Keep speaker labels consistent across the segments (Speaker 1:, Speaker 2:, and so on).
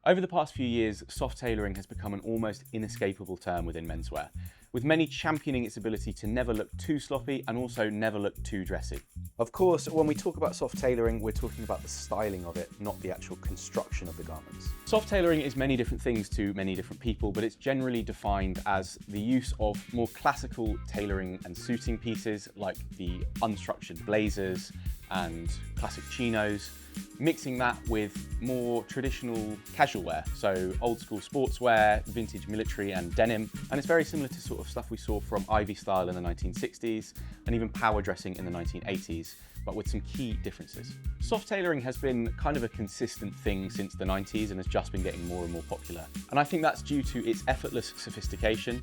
Speaker 1: Over the past few years, soft tailoring has become an almost inescapable term within menswear, with many championing its ability to never look too sloppy and also never look too dressy.
Speaker 2: Of course, when we talk about soft tailoring, we're talking about the styling of it, not the actual construction of the garments.
Speaker 1: Soft tailoring is many different things to many different people, but it's generally defined as the use of more classical tailoring and suiting pieces like the unstructured blazers and classic chinos, mixing that with more traditional casual wear, so old school sportswear, vintage military and denim, and it's very similar to sort of stuff we saw from Ivy style in the 1960s and even power dressing in the 1980s, but with some key differences. Soft tailoring has been kind of a consistent thing since the 90s and has just been getting more and more popular. And I think that's due to its effortless sophistication,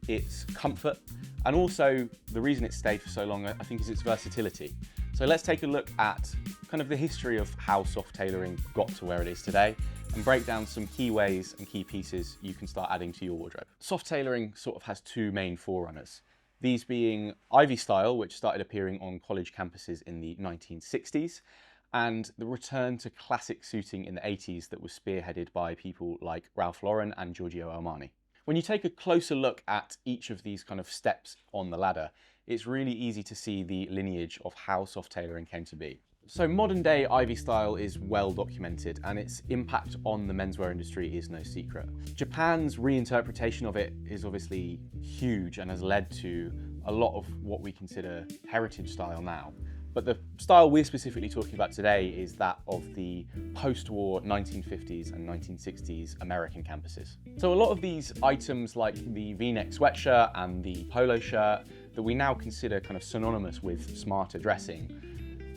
Speaker 1: its comfort, and also the reason it's stayed for so long, I think, is its versatility. So let's take a look at kind of the history of how soft tailoring got to where it is today and break down some key ways and key pieces you can start adding to your wardrobe. Soft tailoring sort of has two main forerunners. These being Ivy style, which started appearing on college campuses in the 1960s, and the return to classic suiting in the 80s that was spearheaded by people like Ralph Lauren and Giorgio Armani. When you take a closer look at each of these kind of steps on the ladder, it's really easy to see the lineage of how soft tailoring came to be. So modern day Ivy style is well documented and its impact on the menswear industry is no secret. Japan's reinterpretation of it is obviously huge and has led to a lot of what we consider heritage style now. But the style we're specifically talking about today is that of the post-war 1950s and 1960s American campuses. So a lot of these items like the V-neck sweatshirt and the polo shirt that we now consider kind of synonymous with smarter dressing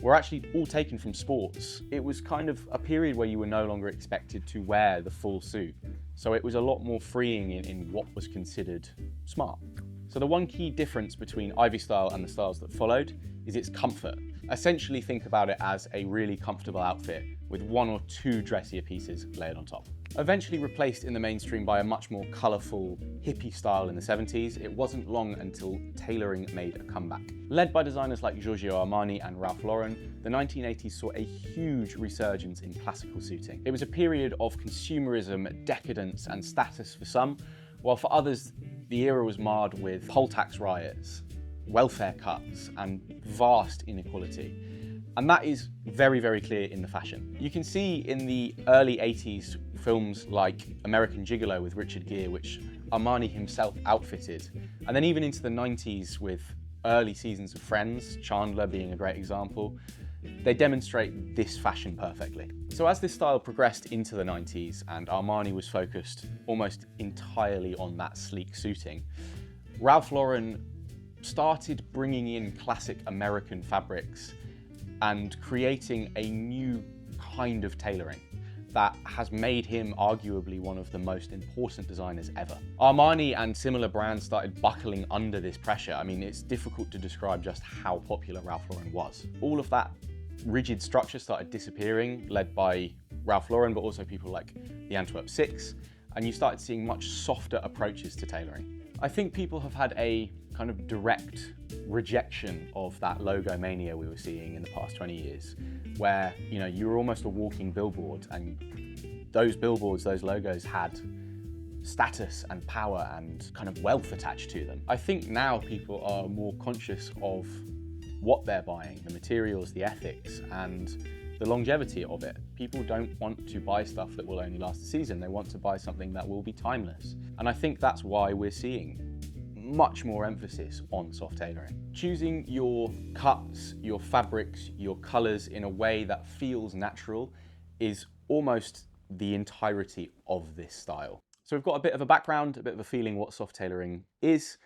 Speaker 1: were actually all taken from sports. It was kind of a period where you were no longer expected to wear the full suit. So it was a lot more freeing in what was considered smart. So the one key difference between Ivy style and the styles that followed is its comfort. Essentially think about it as a really comfortable outfit with one or two dressier pieces layered on top. Eventually replaced in the mainstream by a much more colourful hippie style in the 70s, it wasn't long until tailoring made a comeback. Led by designers like Giorgio Armani and Ralph Lauren, the 1980s saw a huge resurgence in classical suiting. It was a period of consumerism, decadence and status for some, while for others the era was marred with poll tax riots, welfare cuts and vast inequality. And that is very, very clear in the fashion. You can see in the early 80s films like American Gigolo with Richard Gere, which Armani himself outfitted. And then even into the 90s with early seasons of Friends, Chandler being a great example, they demonstrate this fashion perfectly. So as this style progressed into the 90s and Armani was focused almost entirely on that sleek suiting, Ralph Lauren started bringing in classic American fabrics and creating a new kind of tailoring that has made him arguably one of the most important designers ever. Armani and similar brands started buckling under this pressure. I mean, it's difficult to describe just how popular Ralph Lauren was. All of that rigid structure started disappearing, led by Ralph Lauren, but also people like the Antwerp Six, and you started seeing much softer approaches to tailoring. I think people have had a kind of direct rejection of that logo mania we were seeing in the past 20 years, where, you know, you were almost a walking billboard, and those billboards, those logos had status and power and kind of wealth attached to them. I think now people are more conscious of what they're buying, the materials, the ethics, and the longevity of it. People don't want to buy stuff that will only last a season. They want to buy something that will be timeless. And I think that's why we're seeing much more emphasis on soft tailoring. Choosing your cuts, your fabrics, your colors in a way that feels natural is almost the entirety of this style. So we've got a bit of a background, a bit of a feeling what soft tailoring is.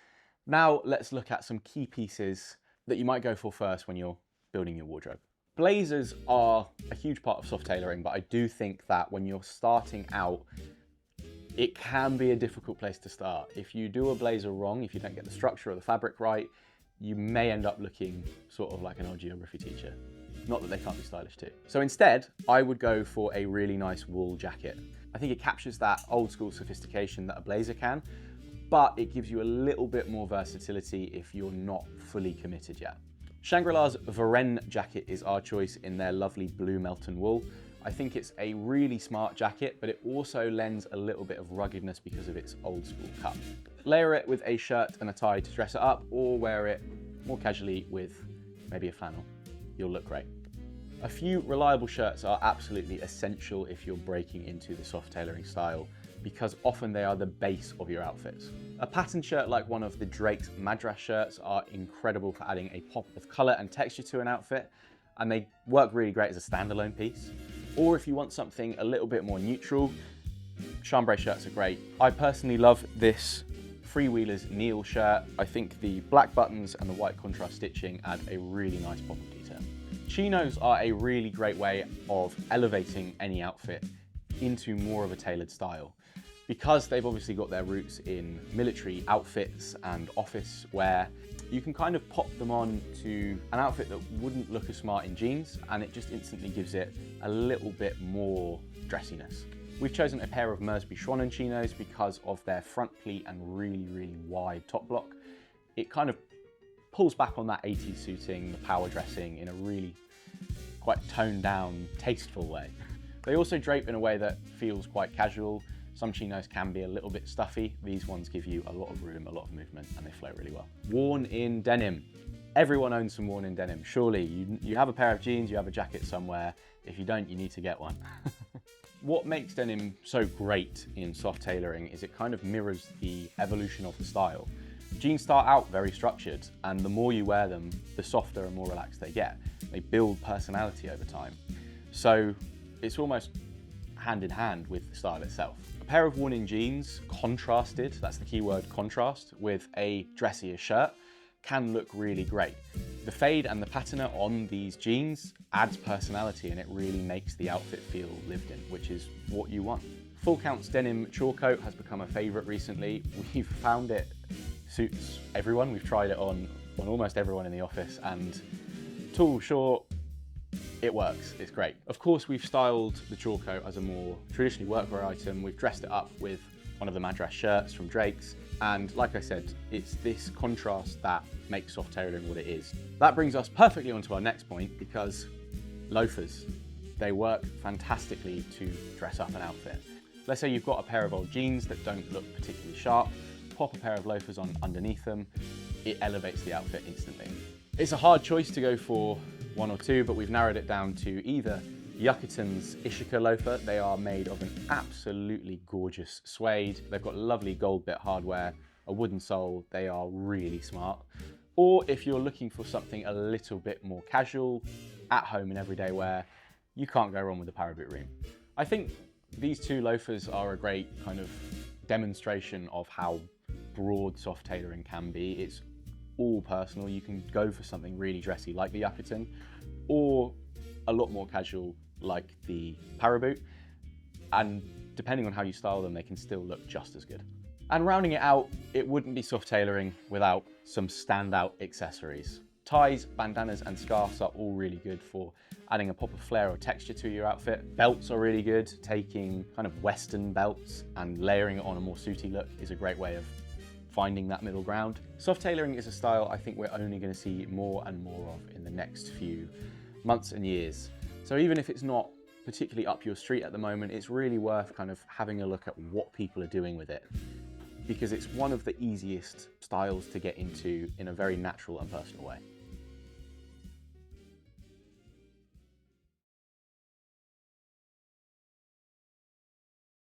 Speaker 1: Now let's look at some key pieces that you might go for first when you're building your wardrobe. Blazers are a huge part of soft tailoring, but I do think that when you're starting out, it can be a difficult place to start. If you do a blazer wrong, if you don't get the structure or the fabric right, you may end up looking sort of like an old geography teacher. Not that they can't be stylish too. So instead, I would go for a really nice wool jacket. I think it captures that old school sophistication that a blazer can, but it gives you a little bit more versatility if you're not fully committed yet. Shangri-La's Varenne jacket is our choice in their lovely blue Melton wool. I think it's a really smart jacket, but it also lends a little bit of ruggedness because of its old school cut. Layer it with a shirt and a tie to dress it up, or wear it more casually with maybe a flannel. You'll look great. A few reliable shirts are absolutely essential if you're breaking into the soft tailoring style, because often they are the base of your outfits. A pattern shirt like one of the Drake's Madras shirts are incredible for adding a pop of color and texture to an outfit, and they work really great as a standalone piece. Or if you want something a little bit more neutral, chambray shirts are great. I personally love this Freewheelers Neil shirt. I think the black buttons and the white contrast stitching add a really nice pop of detail. Chinos are a really great way of elevating any outfit into more of a tailored style. Because they've obviously got their roots in military outfits and office wear, you can kind of pop them on to an outfit that wouldn't look as smart in jeans, and it just instantly gives it a little bit more dressiness. We've chosen a pair of Mersby Schwannen chinos because of their front pleat and really wide top block. It kind of pulls back on that 80s suiting, the power dressing in a really quite toned down, tasteful way. They also drape in a way that feels quite casual. Some chinos can be a little bit stuffy. These ones give you a lot of room, a lot of movement, and they flow really well. Worn in denim. Everyone owns some worn in denim. Surely you have a pair of jeans, you have a jacket somewhere. If you don't, you need to get one. What makes denim so great in soft tailoring is it kind of mirrors the evolution of the style. Jeans start out very structured, and the more you wear them, the softer and more relaxed they get. They build personality over time. So it's almost hand in hand with the style itself. A pair of worn-in jeans, contrasted, that's the key word, contrast, with a dressier shirt can look really great. The fade and the patina on these jeans adds personality, and it really makes the outfit feel lived in, which is what you want. Full Count's denim chore coat has become a favorite recently. We've found it suits everyone. We've tried it on almost everyone in the office, and tall, short, it works, it's great. Of course, we've styled the chore coat as a more traditionally workwear item. We've dressed it up with one of the Madras shirts from Drake's. And like I said, it's this contrast that makes soft tailoring what it is. That brings us perfectly onto our next point, because loafers, they work fantastically to dress up an outfit. Let's say you've got a pair of old jeans that don't look particularly sharp, pop a pair of loafers on underneath them, it elevates the outfit instantly. It's a hard choice to go for one or two, but we've narrowed it down to either Yucatan's Ishika loafer. They are made of an absolutely gorgeous suede. They've got lovely gold bit hardware, a wooden sole. They are really smart. Or if you're looking for something a little bit more casual, at home in everyday wear, you can't go wrong with the Paraboot Ream. I think these two loafers are a great kind of demonstration of how broad soft tailoring can be. It's all personal. You can go for something really dressy like the Yucatan, or a lot more casual like the Paraboot, and depending on how you style them, they can still look just as good. And rounding it out, it wouldn't be soft tailoring without some standout accessories. Ties, bandanas and scarves are all really good for adding a pop of flair or texture to your outfit. Belts are really good. Taking kind of Western belts and layering it on a more suity look is a great way of finding that middle ground. Soft tailoring is a style I think we're only going to see more and more of in the next few months and years. So even if it's not particularly up your street at the moment, it's really worth kind of having a look at what people are doing with it, because it's one of the easiest styles to get into in a very natural and personal way.